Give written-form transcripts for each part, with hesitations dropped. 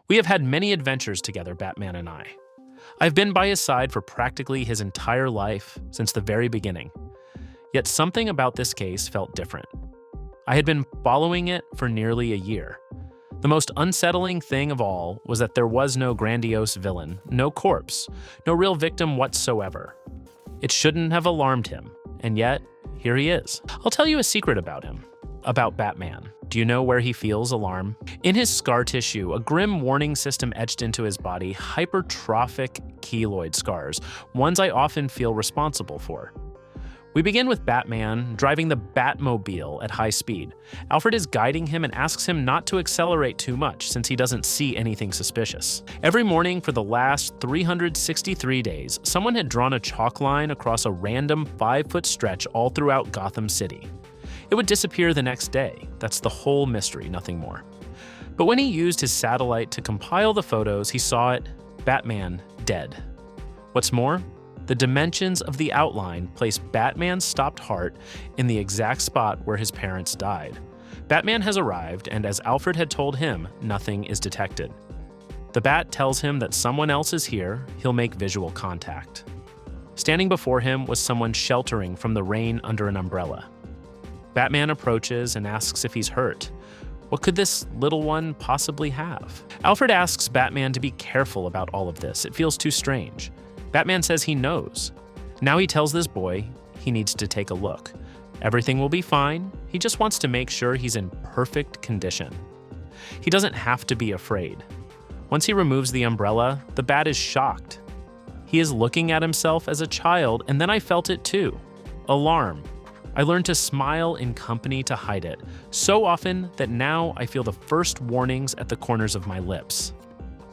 We have had many adventures together, Batman and I. I've been by his side for practically his entire life since the very beginning. Yet something about this case felt different. I had been following it for nearly a year. The most unsettling thing of all was that there was no grandiose villain, no corpse, no real victim whatsoever. It shouldn't have alarmed him, and yet, here he is. I'll tell you a secret about him, about Batman. Do you know where he feels alarm? In his scar tissue, a grim warning system etched into his body, hypertrophic keloid scars, ones I often feel responsible for. We begin with Batman driving the Batmobile at high speed. Alfred is guiding him and asks him not to accelerate too much since he doesn't see anything suspicious. Every morning for the last 363 days, someone had drawn a chalk line across a random 5-foot stretch all throughout Gotham City. It would disappear the next day. That's the whole mystery, nothing more. But when he used his satellite to compile the photos, he saw it, Batman, dead. What's more, the dimensions of the outline place Batman's stopped heart in the exact spot where his parents died. Batman has arrived, and as Alfred had told him, nothing is detected. The Bat tells him that someone else is here, he'll make visual contact. Standing before him was someone sheltering from the rain under an umbrella. Batman approaches and asks if he's hurt. What could this little one possibly have? Alfred asks Batman to be careful about all of this. It feels too strange. Batman says he knows. Now he tells this boy he needs to take a look. Everything will be fine. He just wants to make sure he's in perfect condition. He doesn't have to be afraid. Once he removes the umbrella, the Bat is shocked. He is looking at himself as a child, and then I felt it too. Alarm. I learned to smile in company to hide it, so often that now I feel the first warnings at the corners of my lips.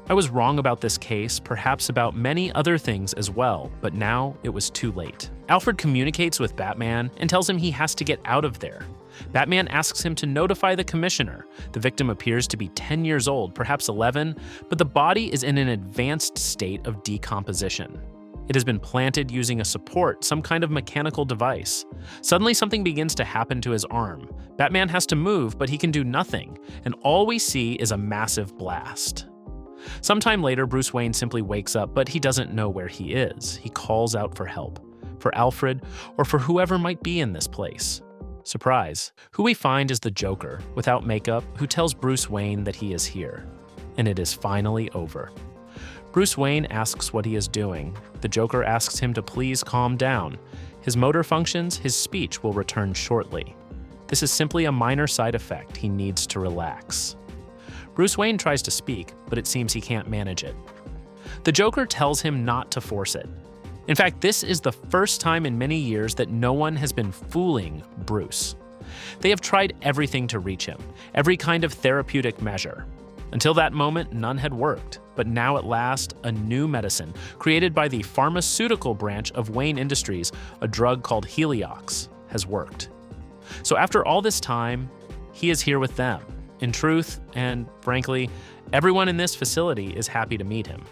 I was wrong about this case, perhaps about many other things as well, but now it was too late. Alfred communicates with Batman and tells him he has to get out of there. Batman asks him to notify the commissioner. The victim appears to be 10 years old, perhaps 11, but the body is in an advanced state of decomposition. It has been planted using a support, some kind of mechanical device. Suddenly something begins to happen to his arm. Batman has to move, but he can do nothing, and all we see is a massive blast. Sometime later, Bruce Wayne simply wakes up, but he doesn't know where he is. He calls out for help, for Alfred, or for whoever might be in this place. Surprise. Who we find is the Joker, without makeup, who tells Bruce Wayne that he is here. And it is finally over. Bruce Wayne asks what he is doing. The Joker asks him to please calm down. His motor functions, his speech will return shortly. This is simply a minor side effect. He needs to relax. Bruce Wayne tries to speak, but it seems he can't manage it. The Joker tells him not to force it. In fact, this is the first time in many years that no one has been fooling Bruce. They have tried everything to reach him, every kind of therapeutic measure. Until that moment, none had worked. But now at last, a new medicine, created by the pharmaceutical branch of Wayne Industries, a drug called Heliox, has worked. So after all this time, he is here with them. In truth, and frankly, everyone in this facility is happy to meet him.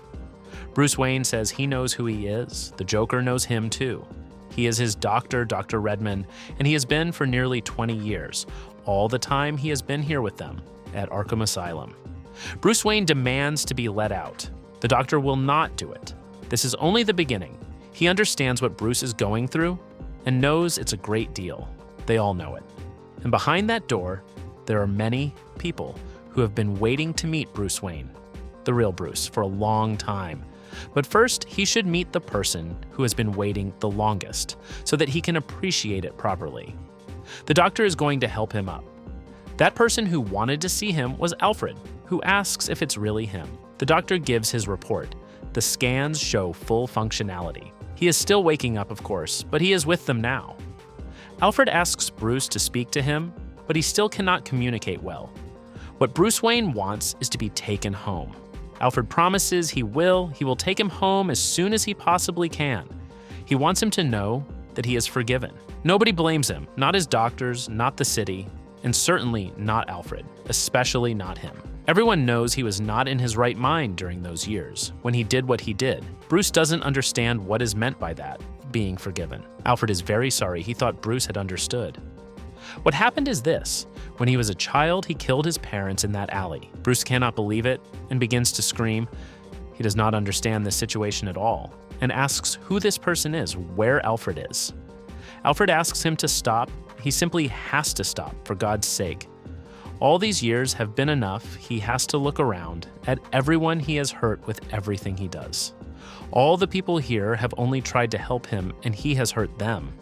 Bruce Wayne says he knows who he is. The Joker knows him too. He is his doctor, Dr. Redman, and he has been for nearly 20 years. All the time he has been here with them at Arkham Asylum. Bruce Wayne demands to be let out. The doctor will not do it. This is only the beginning. He understands what Bruce is going through and knows it's a great deal. They all know it. And behind that door, there are many people who have been waiting to meet Bruce Wayne, the real Bruce, for a long time. But first, he should meet the person who has been waiting the longest so that he can appreciate it properly. The doctor is going to help him up. That person who wanted to see him was Alfred, who asks if it's really him. The doctor gives his report. The scans show full functionality. He is still waking up, of course, but he is with them now. Alfred asks Bruce to speak to him, but he still cannot communicate well. What Bruce Wayne wants is to be taken home. Alfred promises he will take him home as soon as he possibly can. He wants him to know that he is forgiven. Nobody blames him, not his doctors, not the city, and certainly not Alfred, especially not him. Everyone knows he was not in his right mind during those years, when he did what he did. Bruce doesn't understand what is meant by that, being forgiven. Alfred is very sorry. He thought Bruce had understood. What happened is this. When he was a child, he killed his parents in that alley. Bruce cannot believe it and begins to scream. He does not understand this situation at all and asks who this person is, where Alfred is. Alfred asks him to stop. He simply has to stop, for God's sake. All these years have been enough. He has to look around at everyone he has hurt with everything he does. All the people here have only tried to help him, and he has hurt them.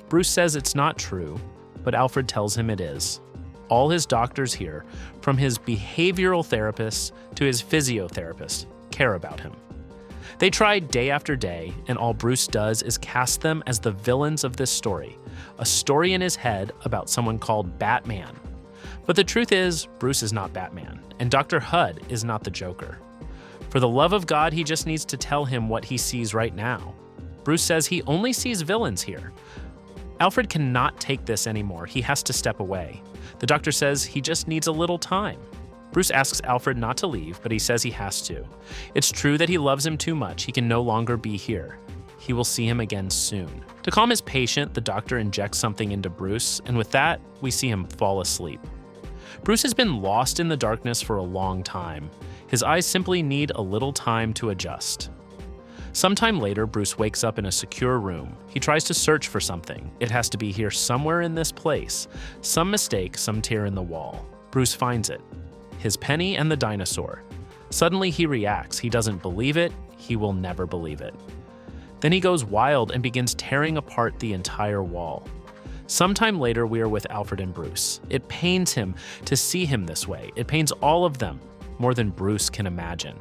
Bruce says it's not true, but Alfred tells him it is. All his doctors here, from his behavioral therapist to his physiotherapist, care about him. They try day after day, and all Bruce does is cast them as the villains of this story, a story in his head about someone called Batman. But the truth is, Bruce is not Batman, and Dr. Hudd is not the Joker. For the love of God, he just needs to tell him what he sees right now. Bruce says he only sees villains here. Alfred cannot take this anymore. He has to step away. The doctor says he just needs a little time. Bruce asks Alfred not to leave, but he says he has to. It's true that he loves him too much. He can no longer be here. He will see him again soon. To calm his patient, the doctor injects something into Bruce, and with that, we see him fall asleep. Bruce has been lost in the darkness for a long time. His eyes simply need a little time to adjust. Sometime later, Bruce wakes up in a secure room. He tries to search for something. It has to be here somewhere in this place. Some mistake, some tear in the wall. Bruce finds it. His penny and the dinosaur. Suddenly he reacts. He doesn't believe it. He will never believe it. Then he goes wild and begins tearing apart the entire wall. Sometime later, we are with Alfred and Bruce. It pains him to see him this way. It pains all of them, more than Bruce can imagine.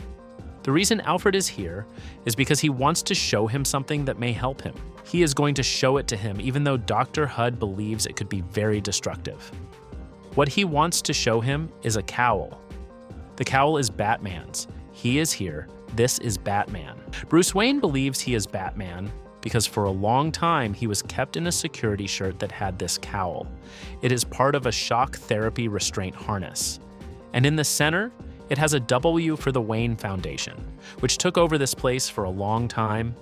The reason Alfred is here is because he wants to show him something that may help him. He is going to show it to him, even though Dr. Hudd believes it could be very destructive. What he wants to show him is a cowl. The cowl is Batman's. He is here. This is Batman. Bruce Wayne believes he is Batman because for a long time he was kept in a security shirt that had this cowl. It is part of a shock therapy restraint harness. And in the center, it has a W for the Wayne Foundation, which took over this place for a long time.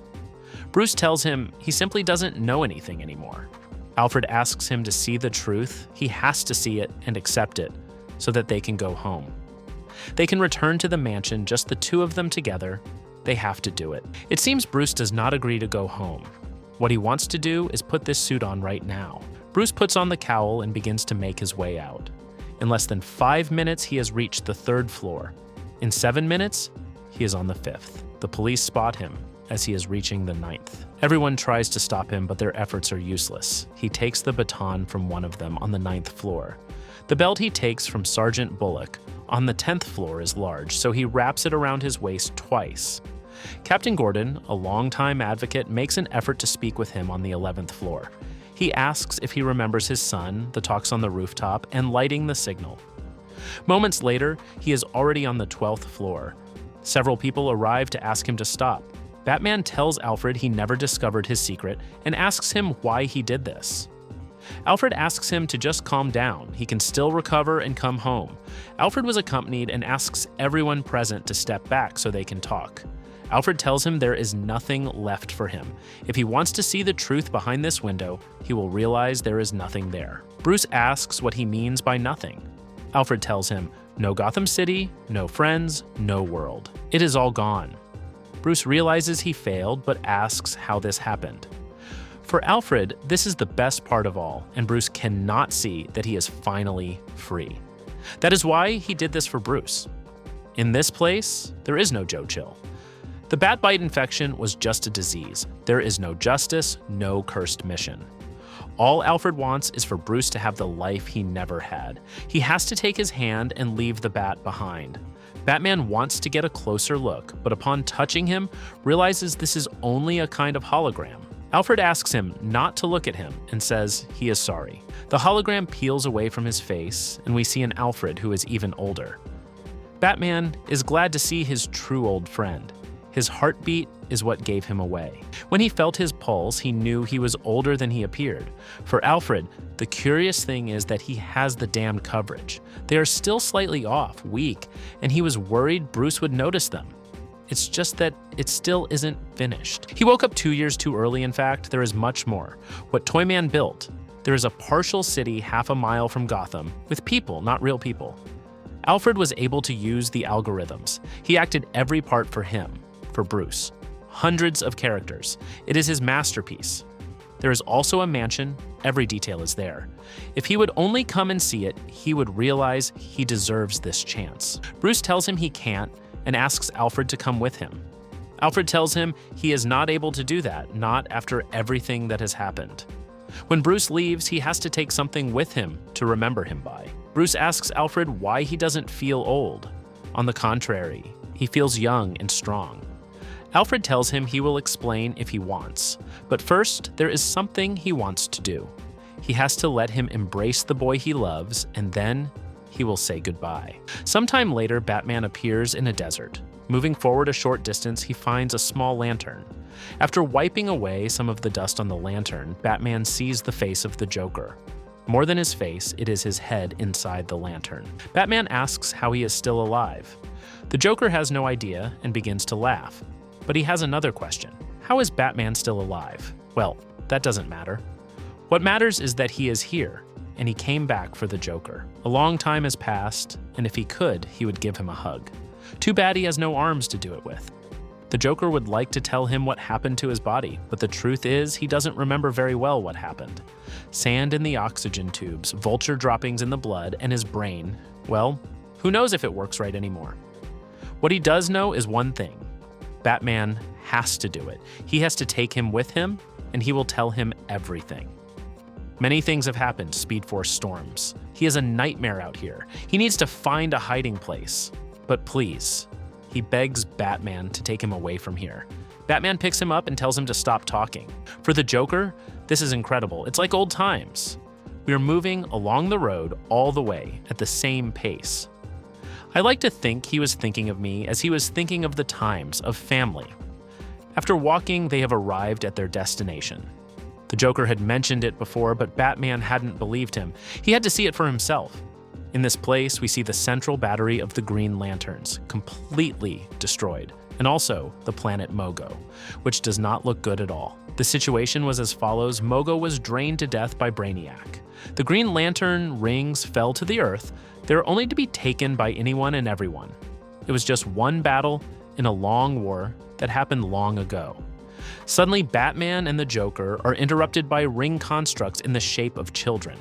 Bruce tells him he simply doesn't know anything anymore. Alfred asks him to see the truth. He has to see it and accept it so that they can go home. They can return to the mansion, just the two of them together. They have to do it. It seems Bruce does not agree to go home. What he wants to do is put this suit on right now. Bruce puts on the cowl and begins to make his way out. In less than 5 minutes, he has reached the 3rd floor. In 7 minutes, he is on the 5th. The police spot him as he is reaching the 9th. Everyone tries to stop him, but their efforts are useless. He takes the baton from one of them on the 9th floor. The belt he takes from Sergeant Bullock on the 10th floor is large, so he wraps it around his waist twice. Captain Gordon, a longtime advocate, makes an effort to speak with him on the 11th floor. He asks if he remembers his son, the talks on the rooftop, and lighting the signal. Moments later, he is already on the 12th floor. Several people arrive to ask him to stop. Batman tells Alfred he never discovered his secret and asks him why he did this. Alfred asks him to just calm down. He can still recover and come home. Alfred was accompanied and asks everyone present to step back so they can talk. Alfred tells him there is nothing left for him. If he wants to see the truth behind this window, he will realize there is nothing there. Bruce asks what he means by nothing. Alfred tells him, no Gotham City, no friends, no world. It is all gone. Bruce realizes he failed, but asks how this happened. For Alfred, this is the best part of all, and Bruce cannot see that he is finally free. That is why he did this for Bruce. In this place, there is no Joe Chill. The bat bite infection was just a disease. There is no justice, no cursed mission. All Alfred wants is for Bruce to have the life he never had. He has to take his hand and leave the bat behind. Batman wants to get a closer look, but upon touching him, realizes this is only a kind of hologram. Alfred asks him not to look at him and says he is sorry. The hologram peels away from his face, and we see an Alfred who is even older. Batman is glad to see his true old friend. His heartbeat is what gave him away. When he felt his pulse, he knew he was older than he appeared. For Alfred, the curious thing is that he has the damned coverage. They are still slightly off, weak, and he was worried Bruce would notice them. It's just that it still isn't finished. He woke up 2 years too early, in fact. There is much more. What Toyman built, There is a partial city half a mile from Gotham with people, not real people. Alfred was able to use the algorithms. He acted every part for him, for Bruce. Hundreds of characters. It is his masterpiece. There is also a mansion. Every detail is there. If he would only come and see it, he would realize he deserves this chance. Bruce tells him he can't and asks Alfred to come with him. Alfred tells him he is not able to do that, not after everything that has happened. When Bruce leaves, he has to take something with him to remember him by. Bruce asks Alfred why he doesn't feel old. On the contrary, he feels young and strong. Alfred tells him he will explain if he wants, but first there is something he wants to do. He has to let him embrace the boy he loves, and then he will say goodbye. Sometime later, Batman appears in a desert. Moving forward a short distance, he finds a small lantern. After wiping away some of the dust on the lantern, Batman sees the face of the Joker. More than his face, it is his head inside the lantern. Batman asks how he is still alive. The Joker has no idea and begins to laugh. But he has another question. How is Batman still alive? Well, that doesn't matter. What matters is that he is here, and he came back for the Joker. A long time has passed, and if he could, he would give him a hug. Too bad he has no arms to do it with. The Joker would like to tell him what happened to his body, but the truth is he doesn't remember very well what happened. Sand in the oxygen tubes, vulture droppings in the blood, and his brain, well, who knows if it works right anymore. What he does know is one thing. Batman has to do it. He has to take him with him, and he will tell him everything. Many things have happened, Speed Force storms. He is a nightmare out here. He needs to find a hiding place. But please, he begs Batman to take him away from here. Batman picks him up and tells him to stop talking. For the Joker, this is incredible. It's like old times. We are moving along the road all the way at the same pace. I like to think he was thinking of me as he was thinking of the times of family. After walking, they have arrived at their destination. The Joker had mentioned it before, but Batman hadn't believed him. He had to see it for himself. In this place, we see the central battery of the Green Lanterns, completely destroyed, and also the planet Mogo, which does not look good at all. The situation was as follows. Mogo was drained to death by Brainiac. The Green Lantern rings fell to the Earth. They were only to be taken by anyone and everyone. It was just one battle in a long war that happened long ago. Suddenly, Batman and the Joker are interrupted by ring constructs in the shape of children.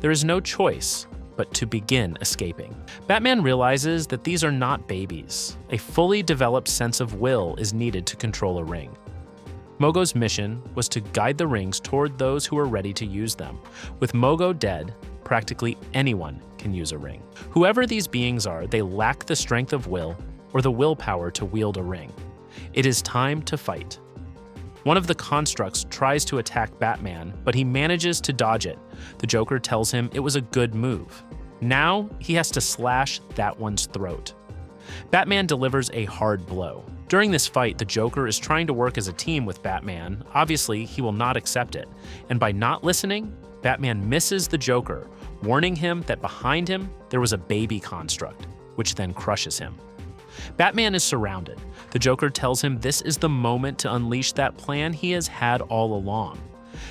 There is no choice but to begin escaping. Batman realizes that these are not babies. A fully developed sense of will is needed to control a ring. Mogo's mission was to guide the rings toward those who are ready to use them. With Mogo dead, practically anyone can use a ring. Whoever these beings are, they lack the strength of will or the willpower to wield a ring. It is time to fight. One of the constructs tries to attack Batman, but he manages to dodge it. The Joker tells him it was a good move. Now he has to slash that one's throat. Batman delivers a hard blow. During this fight, the Joker is trying to work as a team with Batman. Obviously, he will not accept it. And by not listening, Batman misses the Joker, warning him that behind him there was a baby construct, which then crushes him. Batman is surrounded. The Joker tells him this is the moment to unleash that plan he has had all along.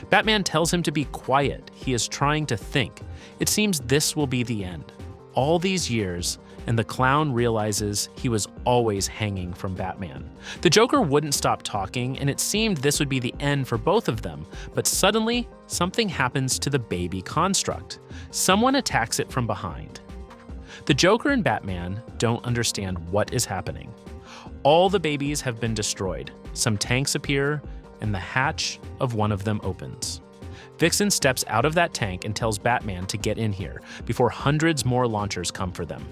Batman tells him to be quiet. He is trying to think. It seems this will be the end. All these years, and the clown realizes he was always hanging from Batman. The Joker wouldn't stop talking, and it seemed this would be the end for both of them, but suddenly, something happens to the baby construct. Someone attacks it from behind. The Joker and Batman don't understand what is happening. All the babies have been destroyed. Some tanks appear, and the hatch of one of them opens. Vixen steps out of that tank and tells Batman to get in here before hundreds more launchers come for them.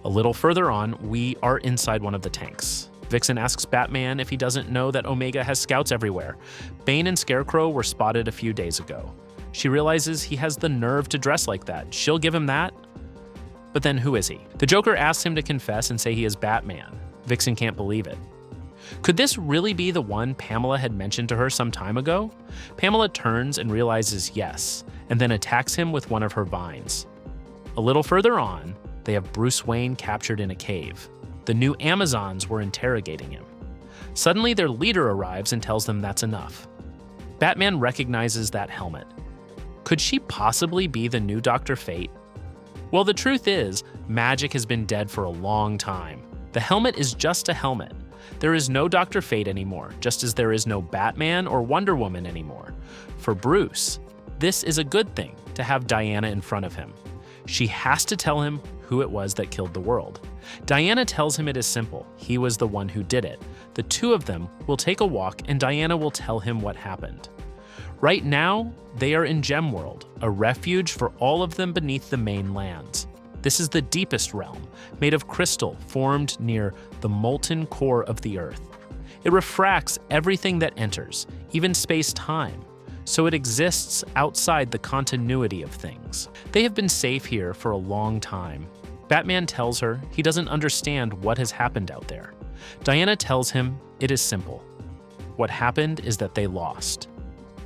A little further on, we are inside one of the tanks. Vixen asks Batman if he doesn't know that Omega has scouts everywhere. Bane and Scarecrow were spotted a few days ago. She realizes he has the nerve to dress like that. She'll give him that. But then who is he? The Joker asks him to confess and say he is Batman. Vixen can't believe it. Could this really be the one Pamela had mentioned to her some time ago? Pamela turns and realizes yes, and then attacks him with one of her vines. A little further on, they have Bruce Wayne captured in a cave. The new Amazons were interrogating him. Suddenly, their leader arrives and tells them that's enough. Batman recognizes that helmet. Could she possibly be the new Dr. Fate? Well, the truth is, magic has been dead for a long time. The helmet is just a helmet. There is no Dr. Fate anymore, just as there is no Batman or Wonder Woman anymore. For Bruce, this is a good thing to have Diana in front of him. She has to tell him who it was that killed the world. Diana tells him it is simple. He was the one who did it. The two of them will take a walk and Diana will tell him what happened. Right now, they are in Gem World, a refuge for all of them beneath the main lands. This is the deepest realm, made of crystal formed near the molten core of the earth. It refracts everything that enters, even space-time, so it exists outside the continuity of things. They have been safe here for a long time. Batman tells her he doesn't understand what has happened out there. Diana tells him it is simple. What happened is that they lost.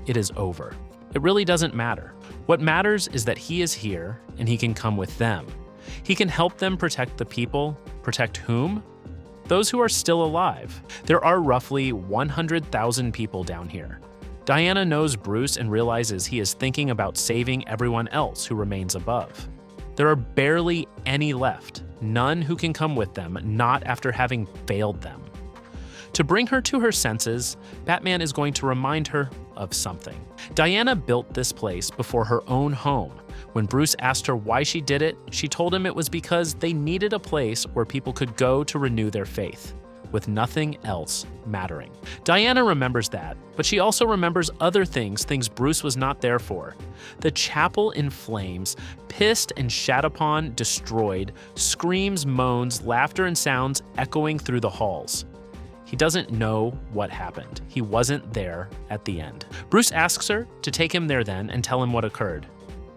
It is over. It really doesn't matter. What matters is that he is here and he can come with them. He can help them protect the people. Protect whom? Those who are still alive. There are roughly 100,000 people down here. Diana knows Bruce and realizes he is thinking about saving everyone else who remains above. There are barely any left, none who can come with them, not after having failed them. To bring her to her senses, Batman is going to remind her of something. Diana built this place before her own home. When Bruce asked her why she did it, she told him it was because they needed a place where people could go to renew their faith, with nothing else mattering. Diana remembers that, but she also remembers other things Bruce was not there for. The chapel in flames, pissed and shat upon, destroyed, screams, moans, laughter, and sounds echoing through the halls. He doesn't know what happened. He wasn't there at the end. Bruce asks her to take him there then and tell him what occurred.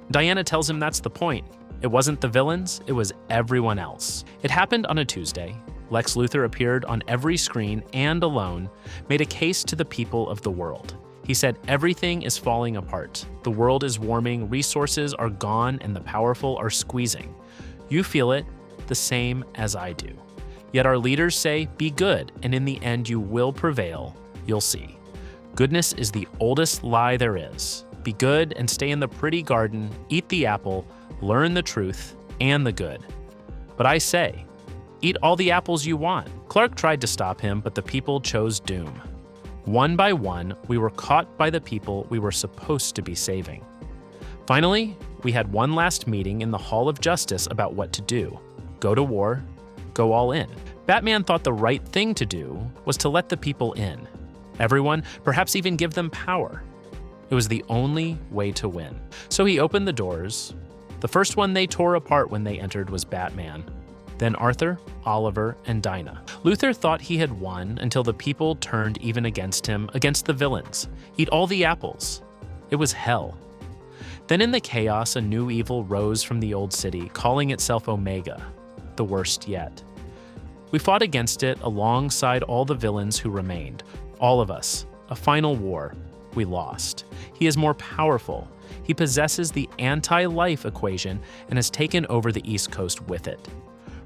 Diana tells him that's the point. It wasn't the villains, it was everyone else. It happened on a Tuesday. Lex Luthor appeared on every screen and alone made a case to the people of the world. He said everything is falling apart. The world is warming, resources are gone, and the powerful are squeezing. You feel it the same as I do. Yet our leaders say, be good, and in the end you will prevail. You'll see. Goodness is the oldest lie there is. Be good and stay in the pretty garden, eat the apple, learn the truth and the good. But I say, eat all the apples you want. Clark tried to stop him, but the people chose doom. One by one, we were caught by the people we were supposed to be saving. Finally, we had one last meeting in the Hall of Justice about what to do. Go to war, go all in. Batman thought the right thing to do was to let the people in. Everyone, perhaps even give them power. It was the only way to win. So he opened the doors. The first one they tore apart when they entered was Batman. Then Arthur, Oliver, and Dinah. Luthor thought he had won until the people turned even against him, against the villains. Eat all the apples. It was hell. Then in the chaos, a new evil rose from the old city, calling itself Omega, the worst yet. We fought against it alongside all the villains who remained. All of us. A final war. We lost. He is more powerful. He possesses the anti-life equation and has taken over the East Coast with it.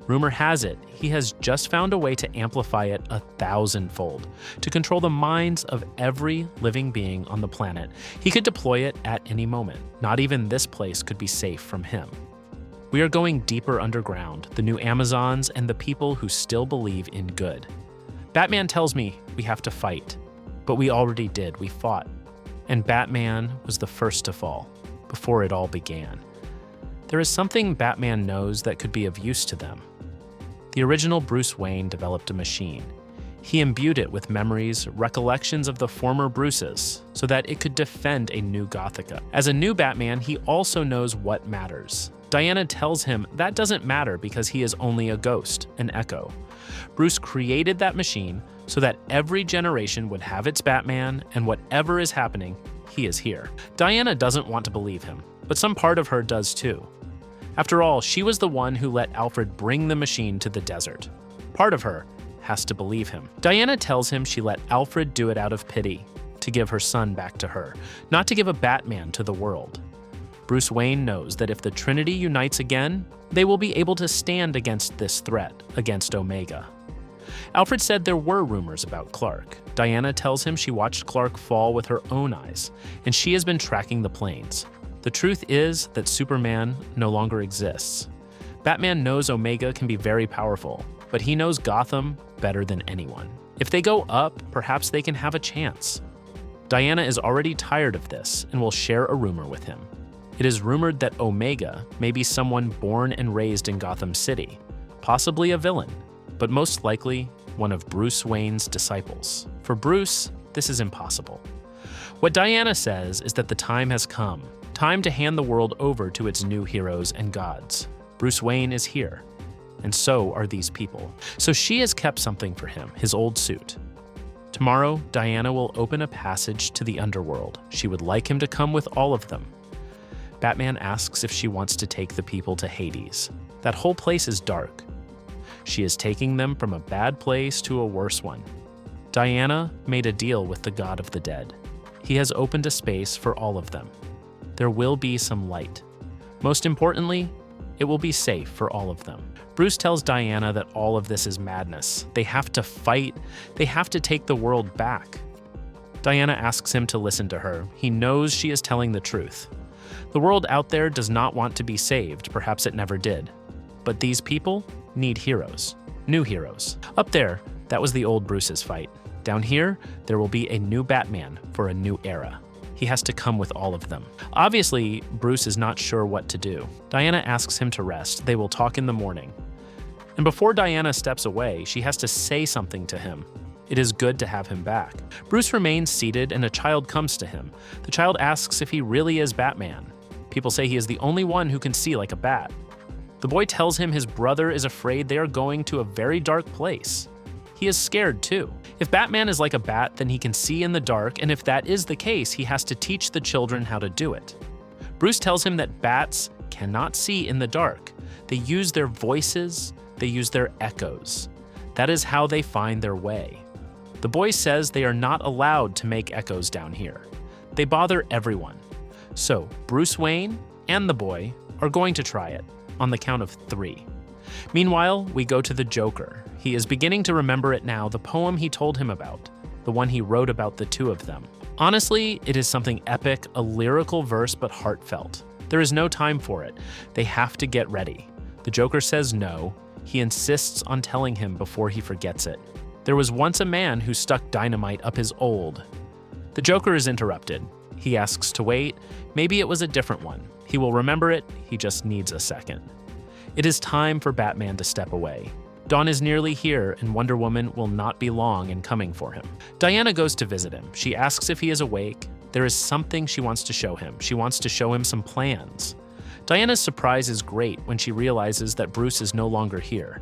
Rumor has it, he has just found a way to amplify it 1,000-fold, to control the minds of every living being on the planet. He could deploy it at any moment. Not even this place could be safe from him. We are going deeper underground, the new Amazons and the people who still believe in good. Batman tells me we have to fight, but we already did, we fought. And Batman was the first to fall, before it all began. There is something Batman knows that could be of use to them. The original Bruce Wayne developed a machine. He imbued it with memories, recollections of the former Bruces, so that it could defend a new Gothica. As a new Batman, he also knows what matters. Diana tells him that doesn't matter because he is only a ghost, an echo. Bruce created that machine so that every generation would have its Batman, and whatever is happening, he is here. Diana doesn't want to believe him, but some part of her does too. After all, she was the one who let Alfred bring the machine to the desert. Part of her has to believe him. Diana tells him she let Alfred do it out of pity, to give her son back to her, not to give a Batman to the world. Bruce Wayne knows that if the Trinity unites again, they will be able to stand against this threat, against Omega. Alfred said there were rumors about Clark. Diana tells him she watched Clark fall with her own eyes, and she has been tracking the planes. The truth is that Superman no longer exists. Batman knows Omega can be very powerful, but he knows Gotham better than anyone. If they go up, perhaps they can have a chance. Diana is already tired of this and will share a rumor with him. It is rumored that Omega may be someone born and raised in Gotham City, possibly a villain, but most likely one of Bruce Wayne's disciples. For Bruce, this is impossible. What Diana says is that the time has come, time to hand the world over to its new heroes and gods. Bruce Wayne is here, and so are these people. So she has kept something for him, his old suit. Tomorrow, Diana will open a passage to the underworld. She would like him to come with all of them. Batman asks if she wants to take the people to Hades. That whole place is dark. She is taking them from a bad place to a worse one. Diana made a deal with the god of the dead. He has opened a space for all of them. There will be some light. Most importantly, it will be safe for all of them. Bruce tells Diana that all of this is madness. They have to fight. They have to take the world back. Diana asks him to listen to her. He knows she is telling the truth. The world out there does not want to be saved. Perhaps it never did. But these people need heroes. New heroes. Up there, that was the old Bruce's fight. Down here, there will be a new Batman for a new era. He has to come with all of them. Obviously, Bruce is not sure what to do. Diana asks him to rest. They will talk in the morning. And before Diana steps away, she has to say something to him. It is good to have him back. Bruce remains seated and a child comes to him. The child asks if he really is Batman. People say he is the only one who can see like a bat. The boy tells him his brother is afraid they are going to a very dark place. He is scared too. If Batman is like a bat, then he can see in the dark, and if that is the case, he has to teach the children how to do it. Bruce tells him that bats cannot see in the dark. They use their voices, they use their echoes. That is how they find their way. The boy says they are not allowed to make echoes down here. They bother everyone. So Bruce Wayne and the boy are going to try it on the count of 3. Meanwhile, we go to the Joker. He is beginning to remember it now, the poem he told him about, the one he wrote about the two of them. Honestly, it is something epic, a lyrical verse but heartfelt. There is no time for it. They have to get ready. The Joker says no. He insists on telling him before he forgets it. There was once a man who stuck dynamite up his old. The Joker is interrupted. He asks to wait. Maybe it was a different one. He will remember it. He just needs a second. It is time for Batman to step away. Dawn is nearly here, and Wonder Woman will not be long in coming for him. Diana goes to visit him. She asks if he is awake. There is something she wants to show him. She wants to show him some plans. Diana's surprise is great when she realizes that Bruce is no longer here.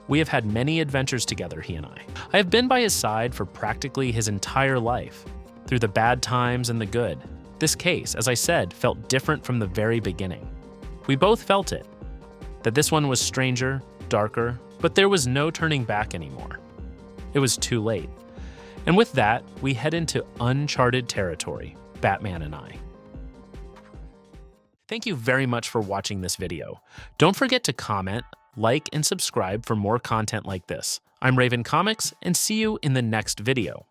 We have had many adventures together, he and I. I have been by his side for practically his entire life, through the bad times and the good. This case, as I said, felt different from the very beginning. We both felt it, that this one was stranger, darker, but there was no turning back anymore. It was too late. And with that, we head into uncharted territory, Batman and I. Thank you very much for watching this video. Don't forget to comment, like, and subscribe for more content like this. I'm Raven Comics, and see you in the next video.